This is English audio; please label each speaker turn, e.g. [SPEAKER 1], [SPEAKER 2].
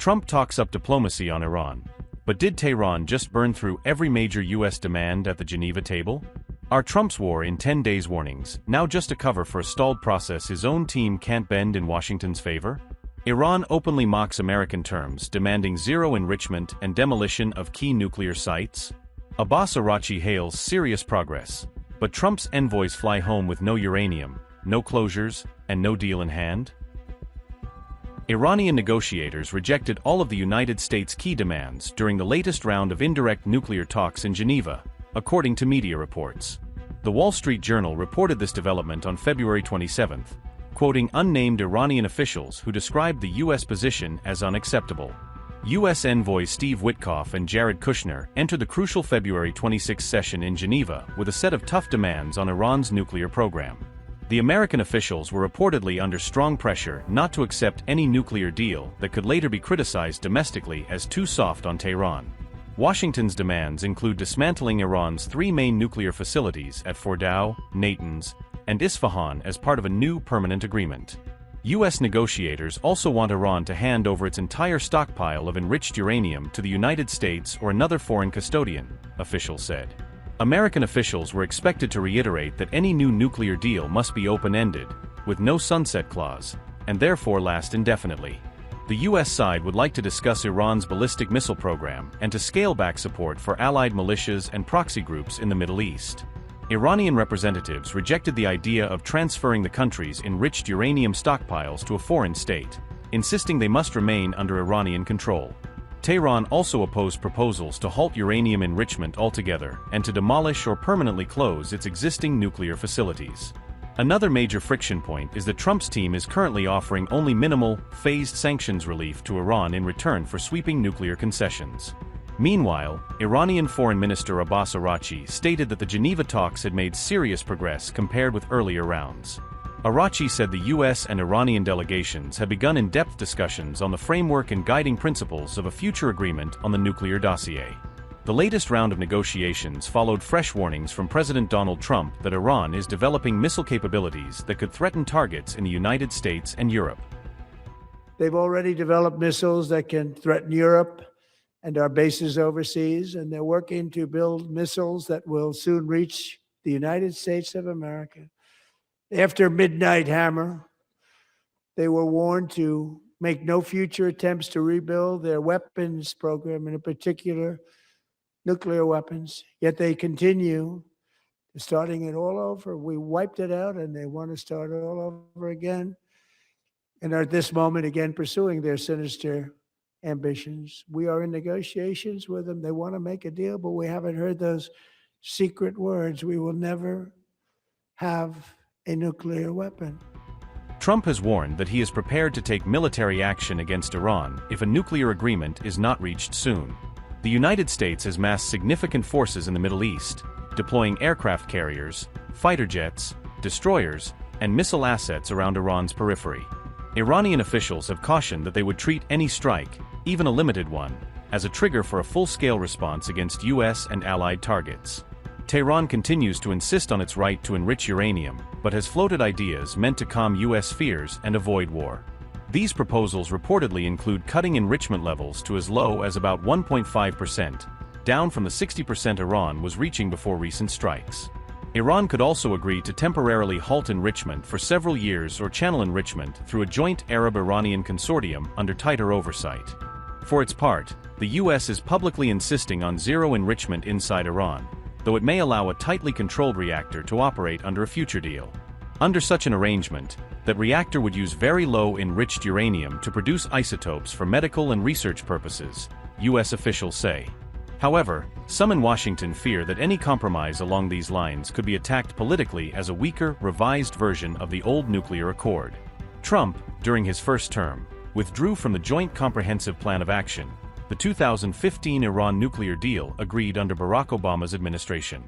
[SPEAKER 1] Trump talks up diplomacy on Iran. But did Tehran just burn through every major U.S. demand at the Geneva table? Are Trump's war in 10 days warnings now just a cover for a stalled process his own team can't bend in Washington's favor? Iran openly mocks American terms, demanding zero enrichment and demolition of key nuclear sites. Abbas Araghchi hails serious progress, but Trump's envoys fly home with no uranium, no closures, and no deal in hand? Iranian negotiators rejected all of the United States' key demands during the latest round of indirect nuclear talks in Geneva, according to media reports. The Wall Street Journal reported this development on February 27, quoting unnamed Iranian officials who described the U.S. position as unacceptable. U.S. envoys Steve Witkoff and Jared Kushner entered the crucial February 26 session in Geneva with a set of tough demands on Iran's nuclear program. The American officials were reportedly under strong pressure not to accept any nuclear deal that could later be criticized domestically as too soft on Tehran. Washington's demands include dismantling Iran's three main nuclear facilities at Fordow, Natanz, and Isfahan as part of a new permanent agreement. U.S. negotiators also want Iran to hand over its entire stockpile of enriched uranium to the United States or another foreign custodian, officials said. American officials were expected to reiterate that any new nuclear deal must be open-ended, with no sunset clause, and therefore last indefinitely. The U.S. side would like to discuss Iran's ballistic missile program and to scale back support for allied militias and proxy groups in the Middle East. Iranian representatives rejected the idea of transferring the country's enriched uranium stockpiles to a foreign state, insisting they must remain under Iranian control. Tehran also opposed proposals to halt uranium enrichment altogether and to demolish or permanently close its existing nuclear facilities. Another major friction point is that Trump's team is currently offering only minimal, phased sanctions relief to Iran in return for sweeping nuclear concessions. Meanwhile, Iranian Foreign Minister Abbas Araghchi stated that the Geneva talks had made serious progress compared with earlier rounds. Araghchi said the U.S. and Iranian delegations have begun in-depth discussions on the framework and guiding principles of a future agreement on the nuclear dossier. The latest round of negotiations followed fresh warnings from President Donald Trump that Iran is developing missile capabilities that could threaten targets in the United States and Europe.
[SPEAKER 2] They've already developed missiles that can threaten Europe and our bases overseas, and they're working to build missiles that will soon reach the United States of America. After Midnight Hammer, they were warned to make no future attempts to rebuild their weapons program, and in particular, nuclear weapons. Yet they continue starting it all over. We wiped it out, and they want to start all over again, and are at this moment again pursuing their sinister ambitions. We are in negotiations with them. They want to make a deal, but we haven't heard those secret words. We will never have a nuclear weapon.
[SPEAKER 1] Trump has warned that he is prepared to take military action against Iran if a nuclear agreement is not reached soon. The United States has massed significant forces in the Middle East, deploying aircraft carriers, fighter jets, destroyers, and missile assets around Iran's periphery. Iranian officials have cautioned that they would treat any strike, even a limited one, as a trigger for a full-scale response against U.S. and allied targets. Tehran continues to insist on its right to enrich uranium, but has floated ideas meant to calm U.S. fears and avoid war. These proposals reportedly include cutting enrichment levels to as low as about 1.5%, down from the 60% Iran was reaching before recent strikes. Iran could also agree to temporarily halt enrichment for several years or channel enrichment through a joint Arab-Iranian consortium under tighter oversight. For its part, the U.S. is publicly insisting on zero enrichment inside Iran, though it may allow a tightly controlled reactor to operate under a future deal. Under such an arrangement, that reactor would use very low enriched uranium to produce isotopes for medical and research purposes, U.S. officials say. However, some in Washington fear that any compromise along these lines could be attacked politically as a weaker, revised version of the old nuclear accord. Trump, during his first term, withdrew from the Joint Comprehensive Plan of Action, the 2015 Iran nuclear deal agreed under Barack Obama's administration.